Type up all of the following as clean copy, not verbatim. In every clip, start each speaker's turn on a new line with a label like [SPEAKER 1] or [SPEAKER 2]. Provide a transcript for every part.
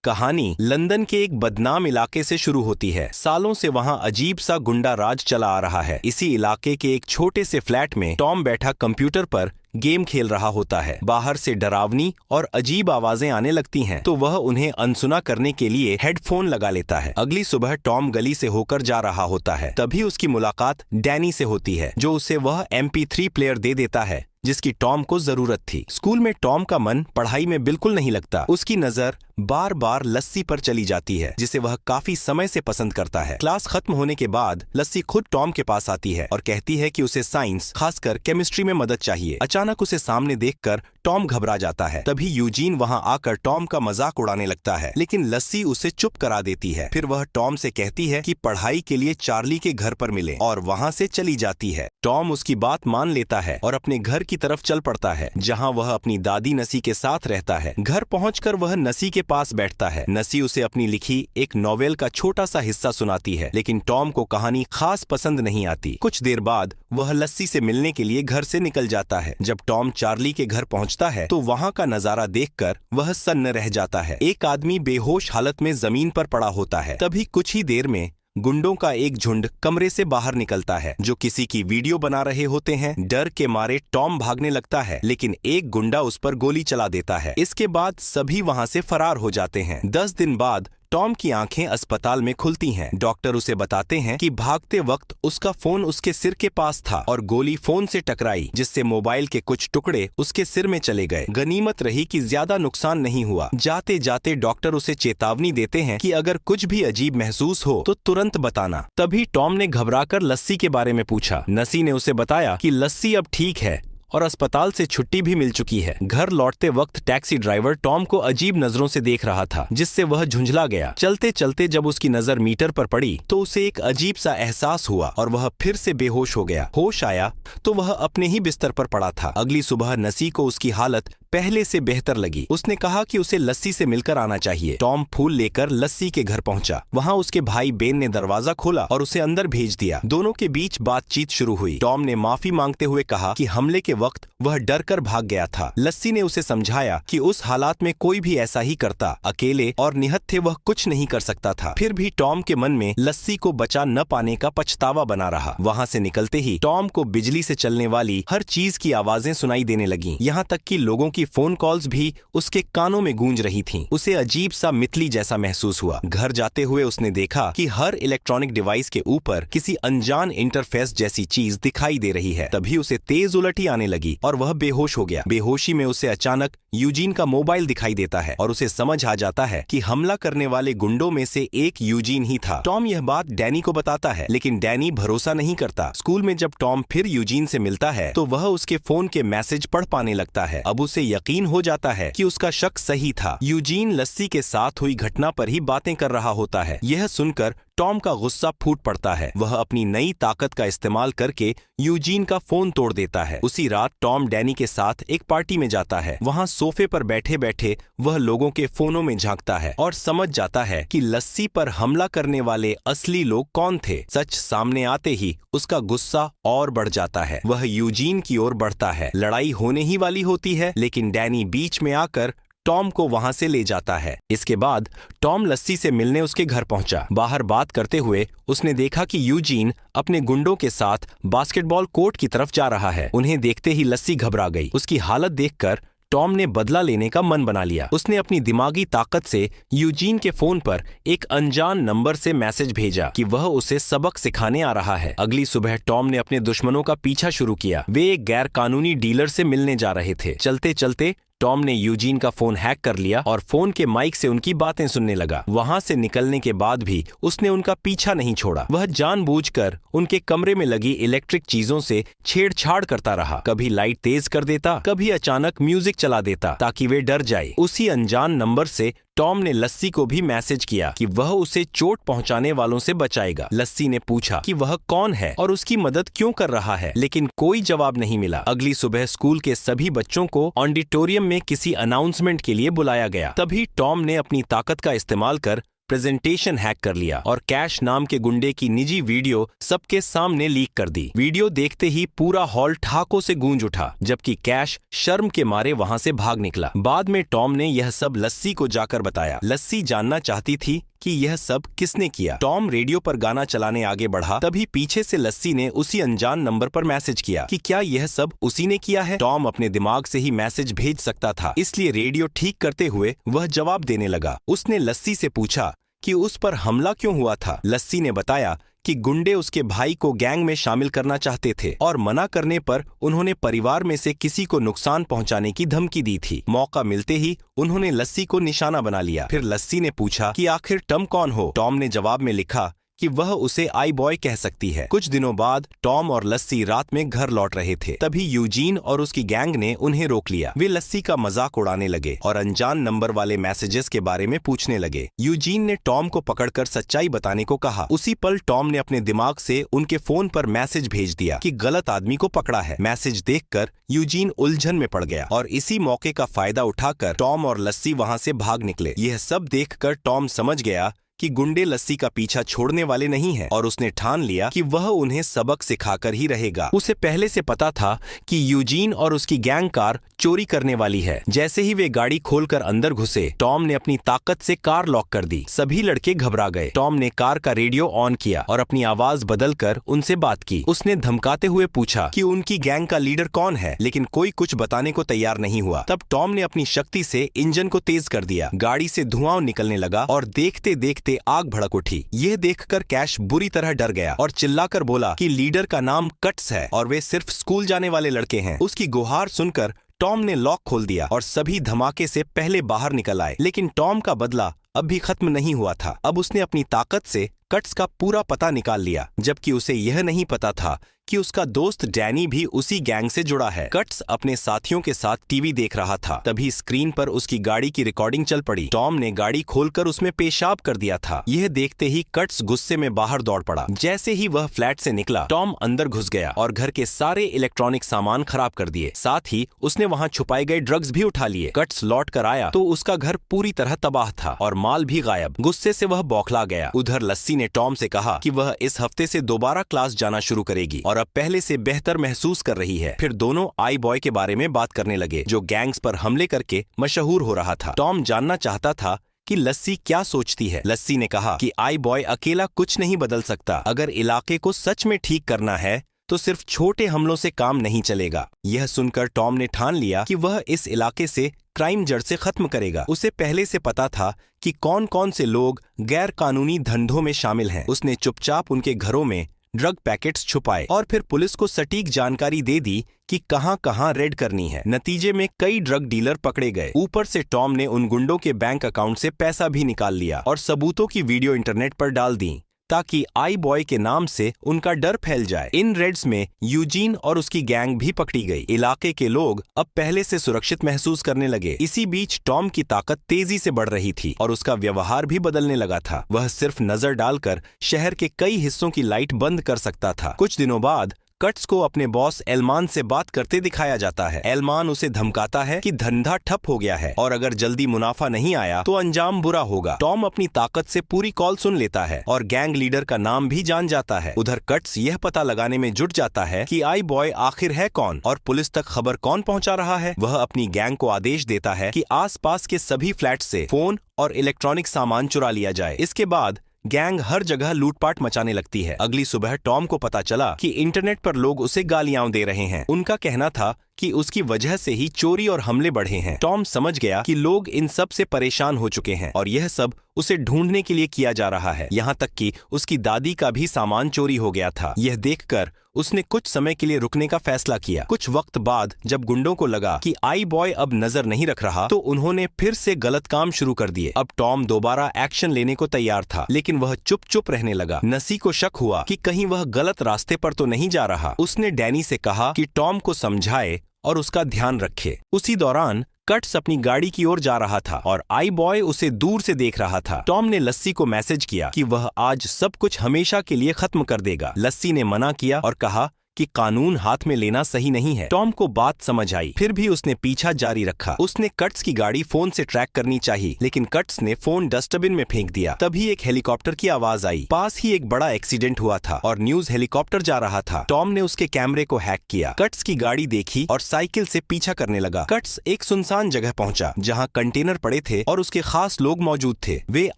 [SPEAKER 1] कहानी लंदन के एक बदनाम इलाके से शुरू होती है। सालों से वहां अजीब सा गुंडा राज चला आ रहा है। इसी इलाके के एक छोटे से फ्लैट में टॉम बैठा कंप्यूटर पर गेम खेल रहा होता है। बाहर से डरावनी और अजीब आवाजें आने लगती हैं, तो वह उन्हें अनसुना करने के लिए हेडफोन लगा लेता है। अगली सुबह टॉम गली से होकर जा रहा होता है, तभी उसकी मुलाकात डैनी से होती है, जो उसे वह MP3 प्लेयर दे देता है जिसकी टॉम को जरूरत थी। स्कूल में टॉम का मन पढ़ाई में बिल्कुल नहीं लगता। उसकी नजर बार बार लस्सी पर चली जाती है, जिसे वह काफी समय से पसंद करता है। क्लास खत्म होने के बाद लस्सी खुद टॉम के पास आती है और कहती है कि उसे साइंस, खासकर केमिस्ट्री में मदद चाहिए। अचानक उसे सामने देखकर टॉम घबरा जाता है। तभी यूजीन वहां आकर टॉम का मजाक उड़ाने लगता है, लेकिन लस्सी उसे चुप करा देती है। फिर वह टॉम से कहती है कि पढ़ाई के लिए चार्ली के घर पर मिले, और वहां से चली जाती है। टॉम उसकी बात मान लेता है और अपने घर की तरफ चल पड़ता है, जहां वह अपनी दादी नसी के साथ रहता है। घर पहुंचकर वह नसी के पास बैठता है। नसी उसे अपनी लिखी एक नॉवेल का छोटा सा हिस्सा सुनाती है, लेकिन टॉम को कहानी खास पसंद नहीं आती। कुछ देर बाद वह लस्सी से मिलने के लिए घर से निकल जाता है। जब टॉम चार्ली के घर पहुंचता है तो वहां का नजारा देखकर वह सन्न रह जाता है। एक आदमी बेहोश हालत में जमीन पर पड़ा होता है। तभी कुछ ही देर में गुंडों का एक झुंड कमरे से बाहर निकलता है, जो किसी की वीडियो बना रहे होते हैं। डर के मारे टॉम भागने लगता है, लेकिन एक गुंडा उस पर गोली चला देता है। इसके बाद सभी वहां से फरार हो जाते हैं। 10 दिन बाद टॉम की आंखें अस्पताल में खुलती हैं। डॉक्टर उसे बताते हैं कि भागते वक्त उसका फोन उसके सिर के पास था और गोली फोन से टकराई, जिससे मोबाइल के कुछ टुकड़े उसके सिर में चले गए। गनीमत रही कि ज्यादा नुकसान नहीं हुआ। जाते जाते डॉक्टर उसे चेतावनी देते हैं कि अगर कुछ भी अजीब महसूस हो तो तुरंत बताना। तभी टॉम ने घबराकर लस्सी के बारे में पूछा। नसी ने उसे बताया कि लस्सी अब ठीक है और अस्पताल से छुट्टी भी मिल चुकी है। घर लौटते वक्त टैक्सी ड्राइवर टॉम को अजीब नजरों से देख रहा था, जिससे वह झुंझला गया। चलते चलते जब उसकी नजर मीटर पर पड़ी तो उसे एक अजीब सा एहसास हुआ और वह फिर से बेहोश हो गया। होश आया तो वह अपने ही बिस्तर पर पड़ा था। अगली सुबह नसी को उसकी हालत पहले से बेहतर लगी। उसने कहा कि उसे लस्सी से मिलकर आना चाहिए। टॉम फूल लेकर लस्सी के घर पहुंचा। वहां उसके भाई बेन ने दरवाजा खोला और उसे अंदर भेज दिया। दोनों के बीच बातचीत शुरू हुई। टॉम ने माफी मांगते हुए कहा कि हमले के वक्त वह डर कर भाग गया था। लस्सी ने उसे समझाया कि उस हालात में कोई भी ऐसा ही करता। अकेले और निहत्थे वह कुछ नहीं कर सकता था। फिर भी टॉम के मन में लस्सी को बचा न पाने का पछतावा बना रहा। वहां से निकलते ही टॉम को बिजली से चलने वाली हर चीज की आवाजें सुनाई देने लगीं। यहाँ तक कि लोगों की फोन कॉल्स भी उसके कानों में गूंज रही थीं। उसे अजीब सा मितली जैसा महसूस हुआ। घर जाते हुए उसने देखा कि हर इलेक्ट्रॉनिक डिवाइस के ऊपर किसी अनजान इंटरफेस जैसी चीज दिखाई दे रही है। तभी उसे तेज उलटी आने लगी और वह बेहोश हो गया। बेहोशी में उसे अचानक यूजीन का मोबाइल दिखाई देता है और उसे समझ आ जाता है कि हमला करने वाले गुंडों में से एक यूजीन ही था। टॉम यह बात डैनी को बताता है, लेकिन डैनी भरोसा नहीं करता। स्कूल में जब टॉम फिर यूजीन से मिलता है तो वह उसके फोन के मैसेज पढ़ पाने लगता है। अब उसे यकीन हो जाता है कि उसका शक सही था। यूजीन लस्सी के साथ हुई घटना पर ही बातें कर रहा होता है। यह सुनकर टॉम का गुस्सा फूट पड़ता है। वह अपनी नई ताकत का इस्तेमाल करके यूजीन का फोन तोड़ देता है। उसी रात टॉम डैनी के साथ एक पार्टी में जाता है। वहां सोफे पर बैठे बैठे वह लोगों के फोनों में झांकता है और समझ जाता है कि लस्सी पर हमला करने वाले असली लोग कौन थे। सच सामने आते ही उसका गुस्सा और बढ़ जाता है। वह यूजीन की ओर बढ़ता है। लड़ाई होने ही वाली होती है, लेकिन डैनी बीच में आकर टॉम को वहां से ले जाता है। इसके बाद टॉम लस्सी से मिलने उसके घर पहुंचा। बाहर बात करते हुए उसने देखा कि यूजीन अपने गुंडों के साथ बास्केटबॉल कोर्ट की तरफ जा रहा है। उन्हें देखते ही लस्सी घबरा गई। उसकी हालत देखकर टॉम ने बदला लेने का मन बना लिया। उसने अपनी दिमागी ताकत से यूजीन के फोन पर एक अनजान नंबर से मैसेज भेजा कि वह उसे सबक सिखाने आ रहा है। अगली सुबह टॉम ने अपने दुश्मनों का पीछा शुरू किया। वे एक गैर कानूनी डीलर से मिलने जा रहे थे। चलते चलते टॉम ने यूजीन का फोन हैक कर लिया और फोन के माइक से उनकी बातें सुनने लगा। वहां से निकलने के बाद भी उसने उनका पीछा नहीं छोड़ा। वह जानबूझकर उनके कमरे में लगी इलेक्ट्रिक चीजों से छेड़छाड़ करता रहा। कभी लाइट तेज कर देता, कभी अचानक म्यूजिक चला देता ताकि वे डर जाए। उसी अनजान नंबर से टॉम ने लस्सी को भी मैसेज किया कि वह उसे चोट पहुंचाने वालों से बचाएगा। लस्सी ने पूछा कि वह कौन है और उसकी मदद क्यों कर रहा है, लेकिन कोई जवाब नहीं मिला। अगली सुबह स्कूल के सभी बच्चों को ऑडिटोरियम में किसी अनाउंसमेंट के लिए बुलाया गया। तभी टॉम ने अपनी ताकत का इस्तेमाल कर प्रेजेंटेशन हैक कर लिया और कैश नाम के गुंडे की निजी वीडियो सबके सामने लीक कर दी। वीडियो देखते ही पूरा हॉल ठहाकों से गूंज उठा, जबकि कैश शर्म के मारे वहां से भाग निकला। बाद में टॉम ने यह सब लस्सी को जाकर बताया। लस्सी जानना चाहती थी कि यह सब किसने किया। टॉम रेडियो पर गाना चलाने आगे बढ़ा, तभी पीछे से लस्सी ने उसी अनजान नंबर पर मैसेज किया कि क्या यह सब उसी ने किया है। टॉम अपने दिमाग से ही मैसेज भेज सकता था, इसलिए रेडियो ठीक करते हुए वह जवाब देने लगा। उसने लस्सी से पूछा कि उस पर हमला क्यों हुआ था। लस्सी ने बताया कि गुंडे उसके भाई को गैंग में शामिल करना चाहते थे और मना करने पर उन्होंने परिवार में से किसी को नुकसान पहुंचाने की धमकी दी थी। मौका मिलते ही उन्होंने लस्सी को निशाना बना लिया। फिर लस्सी ने पूछा कि आखिर टॉम कौन हो। टॉम ने जवाब में लिखा कि वह उसे आई बॉय कह सकती है। कुछ दिनों बाद टॉम और लस्सी रात में घर लौट रहे थे, तभी यूजीन और उसकी गैंग ने उन्हें रोक लिया। वे लस्सी का मजाक उड़ाने लगे और अनजान नंबर वाले मैसेजेस के बारे में पूछने लगे। यूजीन ने टॉम को पकड़कर सच्चाई बताने को कहा। उसी पल टॉम ने अपने दिमाग से उनके फोन पर मैसेज भेज दिया कि गलत आदमी को पकड़ा है। मैसेज देखकर यूजीन उलझन में पड़ गया और इसी मौके का फायदा उठाकर टॉम और लस्सी वहां से भाग निकले। यह सब देखकर टॉम समझ गया कि गुंडे लस्सी का पीछा छोड़ने वाले नहीं हैं और उसने ठान लिया कि वह उन्हें सबक सिखाकर ही रहेगा। उसे पहले से पता था कि यूजीन और उसकी गैंग कार चोरी करने वाली है। जैसे ही वे गाड़ी खोलकर अंदर घुसे, टॉम ने अपनी ताकत से कार लॉक कर दी। सभी लड़के घबरा गए। टॉम ने कार का रेडियो ऑन किया और अपनी आवाज बदलकर उनसे बात की। उसने धमकाते हुए पूछा कि उनकी गैंग का लीडर कौन है, लेकिन कोई कुछ बताने को तैयार नहीं हुआ। तब टॉम ने अपनी शक्ति से इंजन को तेज कर दिया। गाड़ी से धुआं निकलने लगा और देखते देखते आग भड़क उठी। यह देखकर कैश बुरी तरह डर गया और चिल्लाकर बोला कि लीडर का नाम कट्स है और वे सिर्फ स्कूल जाने वाले लड़के हैं। उसकी गुहार सुनकर टॉम ने लॉक खोल दिया और सभी धमाके से पहले बाहर निकल आए। लेकिन टॉम का बदला अब भी खत्म नहीं हुआ था। अब उसने अपनी ताकत से कट्स का पूरा पता निकाल लिया, जबकि उसे यह नहीं पता था कि उसका दोस्त डैनी भी उसी गैंग से जुड़ा है। कट्स अपने साथियों के साथ टीवी देख रहा था, तभी स्क्रीन पर उसकी गाड़ी की रिकॉर्डिंग चल पड़ी। टॉम ने गाड़ी खोलकर उसमें पेशाब कर दिया था। यह देखते ही कट्स गुस्से में बाहर दौड़ पड़ा। जैसे ही वह फ्लैट से निकला, टॉम अंदर घुस गया और घर के सारे इलेक्ट्रॉनिक सामान खराब कर दिए। साथ ही उसने वहां छुपाए गए ड्रग्स भी उठा लिए। कट्स लौट कर आया तो उसका घर पूरी तरह तबाह था और माल भी गायब। गुस्से से वह बौखला गया। उधर लस्सी ने टॉम से कहा कि वह इस हफ्ते से दोबारा क्लास जाना शुरू करेगी और अब पहले से बेहतर महसूस कर रही है। फिर दोनों आई बॉय के बारे में बात करने लगे, जो गैंग्स पर हमले करके मशहूर हो रहा था। टॉम जानना चाहता था कि लस्सी क्या सोचती है। लस्सी ने कहा कि आई बॉय अकेला कुछ नहीं बदल सकता। अगर इलाके को सच में ठीक करना है तो सिर्फ छोटे हमलों से काम नहीं चलेगा। यह सुनकर टॉम ने ठान लिया कि वह इस इलाके से क्राइम जड़ से खत्म करेगा। उसे पहले से पता था कि कौन कौन से लोग गैर कानूनी धंधों में शामिल हैं। उसने चुपचाप उनके घरों में ड्रग पैकेट्स छुपाए और फिर पुलिस को सटीक जानकारी दे दी कि कहां-कहां रेड करनी है। नतीजे में कई ड्रग डीलर पकड़े गए। ऊपर से टॉम ने उन गुंडों के बैंक अकाउंट से पैसा भी निकाल लिया और सबूतों की वीडियो इंटरनेट पर डाल दी ताकि आई बॉय के नाम से उनका डर फैल जाए। इन रेड्स में यूजीन और उसकी गैंग भी पकड़ी गई। इलाके के लोग अब पहले से सुरक्षित महसूस करने लगे। इसी बीच टॉम की ताकत तेजी से बढ़ रही थी और उसका व्यवहार भी बदलने लगा था। वह सिर्फ नजर डालकर शहर के कई हिस्सों की लाइट बंद कर सकता था। कुछ दिनों बाद कट्स को अपने बॉस एलमान से बात करते दिखाया जाता है। एलमान उसे धमकाता है कि धंधा ठप हो गया है और अगर जल्दी मुनाफा नहीं आया तो अंजाम बुरा होगा। टॉम अपनी ताकत से पूरी कॉल सुन लेता है और गैंग लीडर का नाम भी जान जाता है। उधर कट्स यह पता लगाने में जुट जाता है कि आई बॉय आखिर है कौन और पुलिस तक खबर कौन पहुंचा रहा है। वह अपनी गैंग को आदेश देता है कि आसपास के सभी फ्लैट से फोन और इलेक्ट्रॉनिक सामान चुरा लिया जाए। इसके बाद गैंग हर जगह लूटपाट मचाने लगती है। अगली सुबह टॉम को पता चला कि इंटरनेट पर लोग उसे गालियां दे रहे हैं। उनका कहना था कि उसकी वजह से ही चोरी और हमले बढ़े हैं। टॉम समझ गया कि लोग इन सब से परेशान हो चुके हैं और यह सब उसे ढूंढने के लिए किया जा रहा है। यहाँ तक कि उसकी दादी का भी सामान चोरी हो गया था। यह देखकर उसने कुछ समय के लिए रुकने का फैसला किया। कुछ वक्त बाद जब गुंडों को लगा कि आई बॉय अब नजर नहीं रख रहा तो उन्होंने फिर से गलत काम शुरू कर दिए। अब टॉम दोबारा एक्शन लेने को तैयार था, लेकिन वह चुप चुप रहने लगा। नसी को शक हुआ कि कहीं वह गलत रास्ते पर तो नहीं जा रहा। उसने डैनी से कहा कि टॉम को समझाए और उसका ध्यान रखे। उसी दौरान कट्स अपनी गाड़ी की ओर जा रहा था और आई बॉय उसे दूर से देख रहा था। टॉम ने लस्सी को मैसेज किया कि वह आज सब कुछ हमेशा के लिए खत्म कर देगा। लस्सी ने मना किया और कहा कि कानून हाथ में लेना सही नहीं है। टॉम को बात समझ आई, फिर भी उसने पीछा जारी रखा। उसने कट्स की गाड़ी फोन से ट्रैक करनी चाहिए, लेकिन कट्स ने फोन डस्टबिन में फेंक दिया। तभी एक हेलीकॉप्टर की आवाज आई। पास ही एक बड़ा एक्सीडेंट हुआ था और न्यूज हेलीकॉप्टर जा रहा था। टॉम ने उसके कैमरे को हैक किया, कट्स की गाड़ी देखी और साइकिल से पीछा करने लगा। कट्स एक सुनसान जगह पहुंचा जहां कंटेनर पड़े थे और उसके खास लोग मौजूद थे। वे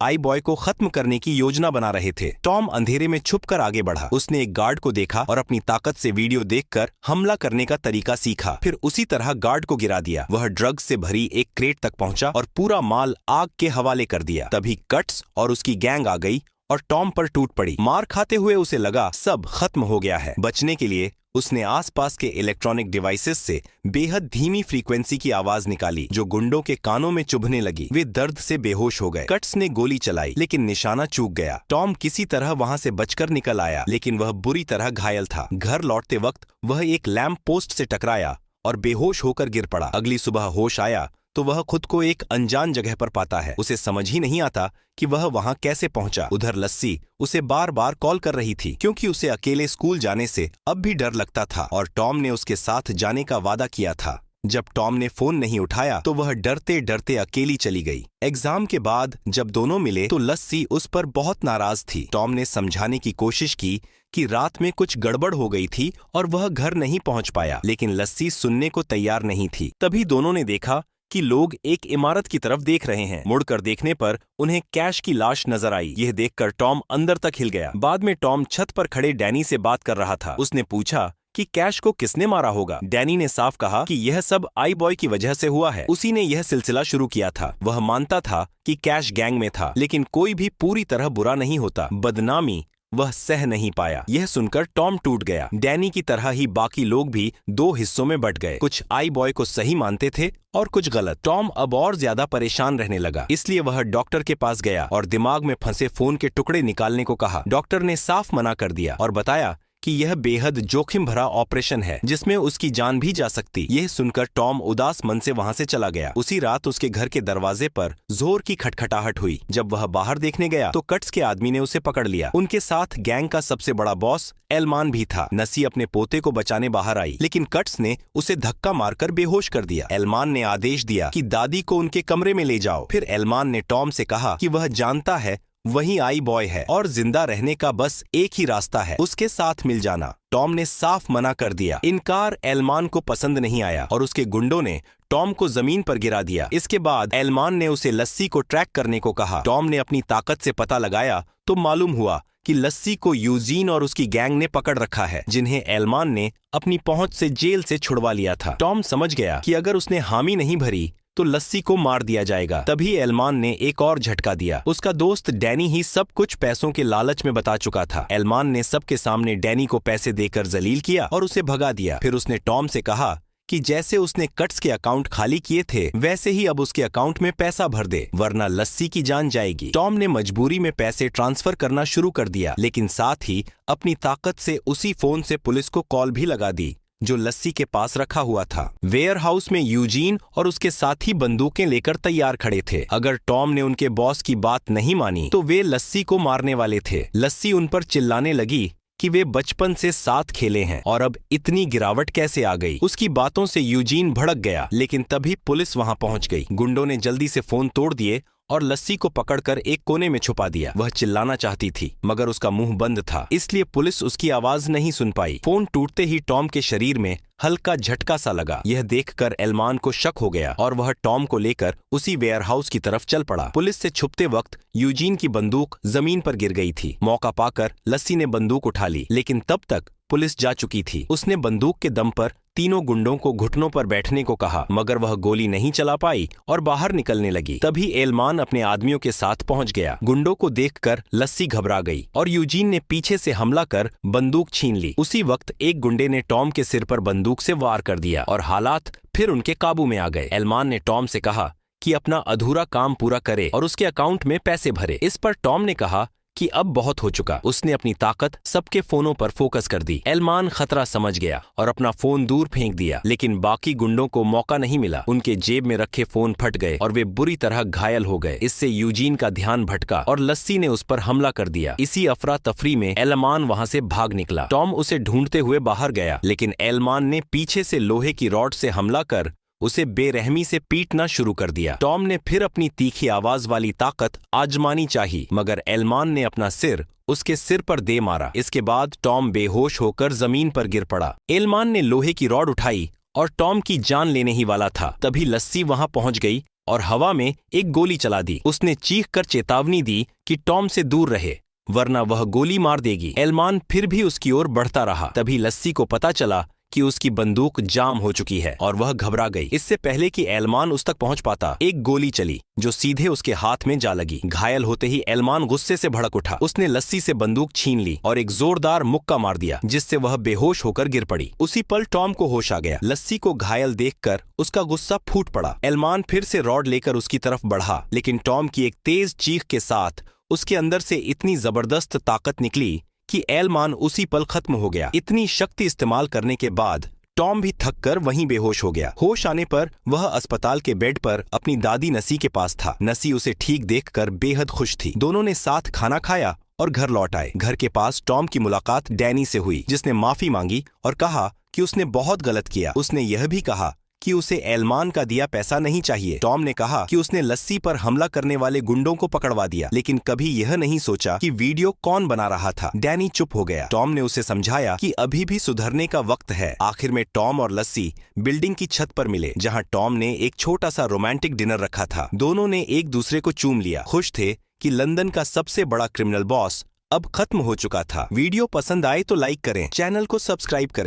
[SPEAKER 1] आई बॉय को खत्म करने की योजना बना रहे थे। टॉम अंधेरे में छुपकर आगे बढ़ा। उसने एक गार्ड को देखा और अपनी ताकत से वीडियो देखकर हमला करने का तरीका सीखा। फिर उसी तरह गार्ड को गिरा दिया। वह ड्रग्स से भरी एक क्रेट तक पहुंचा और पूरा माल आग के हवाले कर दिया। तभी कट्स और उसकी गैंग आ गई और टॉम पर टूट पड़ी। मार खाते हुए उसे लगा सब खत्म हो गया है। बचने के लिए उसने आसपास के इलेक्ट्रॉनिक डिवाइसेस से बेहद धीमी फ्रीक्वेंसी की आवाज निकाली जो गुंडों के कानों में चुभने लगी। वे दर्द से बेहोश हो गए। कट्स ने गोली चलाई लेकिन निशाना चूक गया। टॉम किसी तरह वहां से बचकर निकल आया, लेकिन वह बुरी तरह घायल था। घर लौटते वक्त वह एक लैंप पोस्ट से टकराया और बेहोश होकर गिर पड़ा। अगली सुबह होश आया तो वह खुद को एक अनजान जगह पर पाता है। उसे समझ ही नहीं आता कि वह वहां कैसे पहुंचा। उधर लस्सी उसे बार बार कॉल कर रही थी क्योंकि उसे अकेले स्कूल जाने से अब भी डर लगता था और टॉम ने उसके साथ जाने का वादा किया था। जब टॉम ने फोन नहीं उठाया तो वह डरते डरते अकेली चली गई। एग्जाम के बाद जब दोनों मिले तो लस्सी उस पर बहुत नाराज थी। टॉम ने समझाने की कोशिश की कि रात में कुछ गड़बड़ हो गई थी और वह घर नहीं पहुंच पाया, लेकिन लस्सी सुनने को तैयार नहीं थी। तभी दोनों ने देखा कि लोग एक इमारत की तरफ देख रहे हैं। मुड़कर देखने पर उन्हें कैश की लाश नजर आई। यह देखकर टॉम अंदर तक हिल गया। बाद में टॉम छत पर खड़े डैनी से बात कर रहा था। उसने पूछा कि कैश को किसने मारा होगा। डैनी ने साफ कहा कि यह सब आई बॉय की वजह से हुआ है। उसी ने यह सिलसिला शुरू किया था। वह मानता था कि कैश गैंग में था, लेकिन कोई भी पूरी तरह बुरा नहीं होता। बदनामी वह सह नहीं पाया। यह सुनकर टॉम टूट गया। डैनी की तरह ही बाकी लोग भी दो हिस्सों में बंट गए। कुछ आई बॉय को सही मानते थे और कुछ गलत। टॉम अब और ज्यादा परेशान रहने लगा, इसलिए वह डॉक्टर के पास गया और दिमाग में फंसे फोन के टुकड़े निकालने को कहा। डॉक्टर ने साफ मना कर दिया और बताया कि यह बेहद जोखिम भरा ऑपरेशन है जिसमें उसकी जान भी जा सकती। यह सुनकर टॉम उदास मन से वहां से चला गया। उसी रात उसके घर के दरवाजे पर जोर की खटखटाहट हुई। जब वह बाहर देखने गया तो कट्स के आदमी ने उसे पकड़ लिया। उनके साथ गैंग का सबसे बड़ा बॉस एलमान भी था। नसी अपने पोते को बचाने बाहर आई, लेकिन कट्स ने उसे धक्का मारकर बेहोश कर दिया। एलमान ने आदेश दिया कि दादी को उनके कमरे में ले जाओ। फिर एलमान ने टॉम से कहा कि वह जानता है वही आई बॉय है और जिंदा रहने का बस एक ही रास्ता है, उसके साथ मिल जाना। टॉम ने साफ मना कर दिया। इनकार एलमान को पसंद नहीं आया और उसके गुंडों ने टॉम को जमीन पर गिरा दिया। इसके बाद एलमान ने उसे लस्सी को ट्रैक करने को कहा। टॉम ने अपनी ताकत से पता लगाया तो मालूम हुआ कि लस्सी को यूजीन और उसकी गैंग ने पकड़ रखा है, जिन्हें एलमान ने अपनी पहुंच से जेल से छुड़वा लिया था। टॉम समझ गया कि अगर उसने हामी नहीं भरी तो लस्सी को मार दिया जाएगा। तभी एलमान ने एक और झटका दिया। उसका दोस्त डैनी ही सब कुछ पैसों के लालच में बता चुका था। एलमान ने सबके सामने डैनी को पैसे देकर जलील किया और उसे भगा दिया। फिर उसने टॉम से कहा कि जैसे उसने कट्स के अकाउंट खाली किए थे वैसे ही अब उसके अकाउंट में पैसा भर दे, वरना लस्सी की जान जाएगी। टॉम ने मजबूरी में पैसे ट्रांसफर करना शुरू कर दिया, लेकिन साथ ही अपनी ताकत से उसी फोन से पुलिस को कॉल भी लगा दी जो लस्सी के पास रखा हुआ था। वेयर हाउस में यूजीन और उसके साथी बंदूकें लेकर तैयार खड़े थे। अगर टॉम ने उनके बॉस की बात नहीं मानी तो वे लस्सी को मारने वाले थे। लस्सी उन पर चिल्लाने लगी कि वे बचपन से साथ खेले हैं और अब इतनी गिरावट कैसे आ गई। उसकी बातों से यूजीन भड़क गया, लेकिन तभी पुलिस वहां पहुंच गई। गुंडों ने जल्दी से फोन तोड़ दिए और लस्सी को पकड़कर एक कोने में छुपा दिया। वह चिल्लाना चाहती थी मगर उसका मुंह बंद था, इसलिए पुलिस उसकी आवाज नहीं सुन पाई। फोन टूटते ही टॉम के शरीर में हल्का झटका सा लगा। यह देखकर एलमान को शक हो गया और वह टॉम को लेकर उसी वेयरहाउस की तरफ चल पड़ा। पुलिस से छुपते वक्त यूजीन की बंदूक जमीन पर गिर गई थी। मौका पाकर लस्सी ने बंदूक उठा ली, लेकिन तब तक पुलिस जा चुकी थी। उसने बंदूक के दम पर तीनों गुंडों को घुटनों पर बैठने को कहा, मगर वह गोली नहीं चला पाई और बाहर निकलने लगी। तभी एलमान अपने आदमियों के साथ पहुंच गया। गुंडों को देखकर लस्सी घबरा गई और यूजीन ने पीछे से हमला कर बंदूक छीन ली। उसी वक्त एक गुंडे ने टॉम के सिर पर बंदूक से वार कर दिया और हालात फिर उनके काबू में आ गए। एलमान ने टॉम से कहा कि अपना अधूरा काम पूरा करे और उसके अकाउंट में पैसे भरे। इस पर टॉम ने कहा कि अब बहुत हो चुका। उसने अपनी ताकत सबके फोनों पर फोकस कर दी। एलमान खतरा समझ गया और अपना फोन दूर फेंक दिया, लेकिन बाकी गुंडों को मौका नहीं मिला। उनके जेब में रखे फोन फट गए और वे बुरी तरह घायल हो गए। इससे यूजीन का ध्यान भटका और लस्सी ने उस पर हमला कर दिया। इसी अफरा तफरी में एलमान वहां से भाग निकला। टॉम उसे ढूंढते हुए बाहर गया, लेकिन एलमान ने पीछे से लोहे की रॉड से हमला कर उसे बेरहमी से पीटना शुरू कर दिया। टॉम ने फिर अपनी तीखी आवाज वाली ताकत आजमानी चाही, मगर एलमान ने अपना सिर उसके सिर पर दे मारा। इसके बाद टॉम बेहोश होकर जमीन पर गिर पड़ा। एलमान ने लोहे की रॉड उठाई और टॉम की जान लेने ही वाला था। तभी लस्सी वहां पहुंच गई और हवा में एक गोली चला दी। उसने चीख कर चेतावनी दी कि टॉम से दूर रहे, वरना वह गोली मार देगी। एलमान फिर भी उसकी ओर बढ़ता रहा। तभी लस्सी को पता चला कि उसकी बंदूक जाम हो चुकी है और वह घबरा गई। इससे पहले कि एलमान उस तक पहुंच पाता, एक गोली चली जो सीधे उसके हाथ में जा लगी। घायल होते ही एलमान गुस्से से भड़क उठा। उसने लस्सी से बंदूक छीन ली और एक जोरदार मुक्का मार दिया, जिससे वह बेहोश होकर गिर पड़ी। उसी पल टॉम को होश आ गया। लस्सी को घायल देखकर उसका गुस्सा फूट पड़ा। एलमान फिर से रॉड लेकर उसकी तरफ बढ़ा, लेकिन टॉम की एक तेज चीख के साथ उसके अंदर से इतनी जबरदस्त ताकत निकली कि एलमान उसी पल खत्म हो गया। इतनी शक्ति इस्तेमाल करने के बाद टॉम भी थक कर वहीं बेहोश हो गया। होश आने पर वह अस्पताल के बेड पर अपनी दादी नसी के पास था। नसी उसे ठीक देखकर बेहद खुश थी। दोनों ने साथ खाना खाया और घर लौट आए। घर के पास टॉम की मुलाकात डैनी से हुई, जिसने माफी मांगी और कहा कि उसने बहुत गलत किया। उसने यह भी कहा कि उसे एलमान का दिया पैसा नहीं चाहिए। टॉम ने कहा कि उसने लस्सी पर हमला करने वाले गुंडों को पकड़वा दिया, लेकिन कभी यह नहीं सोचा कि वीडियो कौन बना रहा था। डैनी चुप हो गया। टॉम ने उसे समझाया कि अभी भी सुधरने का वक्त है। आखिर में टॉम और लस्सी बिल्डिंग की छत पर मिले, जहां टॉम ने एक छोटा सा रोमांटिक डिनर रखा था। दोनों ने एक दूसरे को चूम लिया। खुश थे कि लंदन का सबसे बड़ा क्रिमिनल बॉस अब खत्म हो चुका था। वीडियो पसंद आए तो लाइक करें, चैनल को सब्सक्राइब करें।